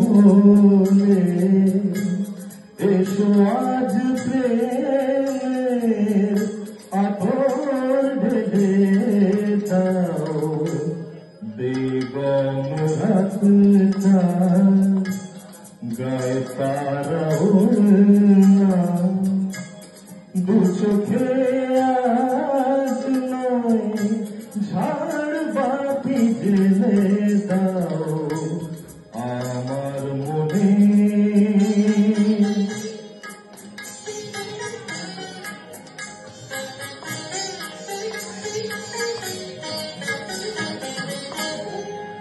মহলে এসো আজ প্রেমের আতর ঢেলে দাও বেগম রাতটা গায়ে তারা না দু চোখে আজ নয় ঝাড় বাতি জেলে দাও আমার মনে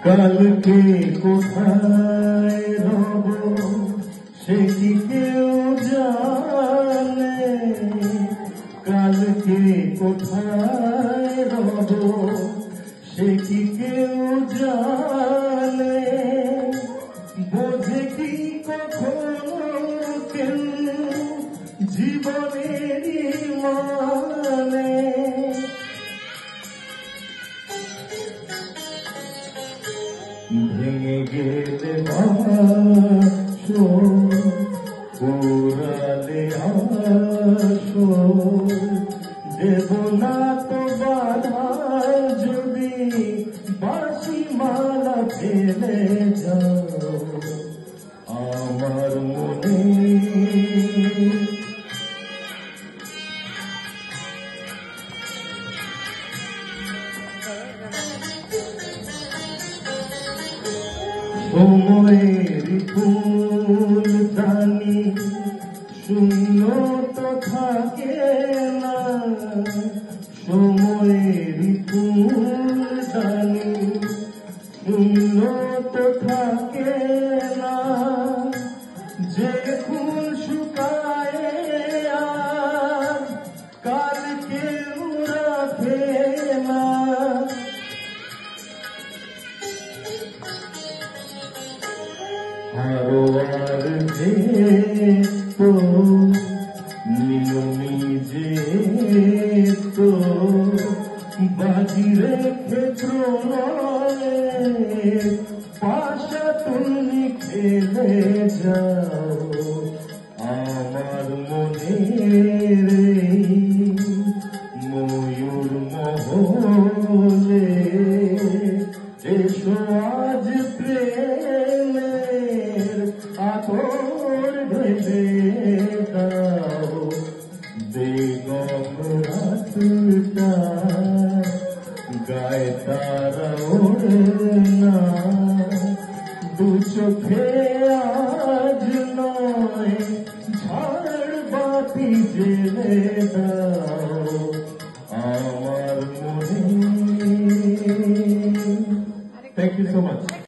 কালকে কোথায় রব সে কি কেউ জানে কালকে কোথায় রব সে কি কেউ জানে বোঝে কি কখনো কেউ জীবনেরই মানে ভেঙে গেলে বাসো পুরালে আসো দেব না তো বাধা যদি বাঁশি মালা ফেলে যাও আমার মনে সময়ের ফুলদানি শূন্য তো থাকে না সময়ের ফুলদানি শূন্য তো থাকে না যে ফুল শুকায় আর কাল কেউ রাখে না হারোয়ার যে তো নিজে তো বাজি রেখে প্রণয়ের পাশা তুমি খেলে যাও আমার মনের ময়ূর মহলে এসো আজ প্রেমের আতর ঢেলে দাও বেগম রাতটা গায়ে তারা না দু চোখে আজ নয় ঝাড় বাতি জেলে দাও আমার মনে। Thank you so much.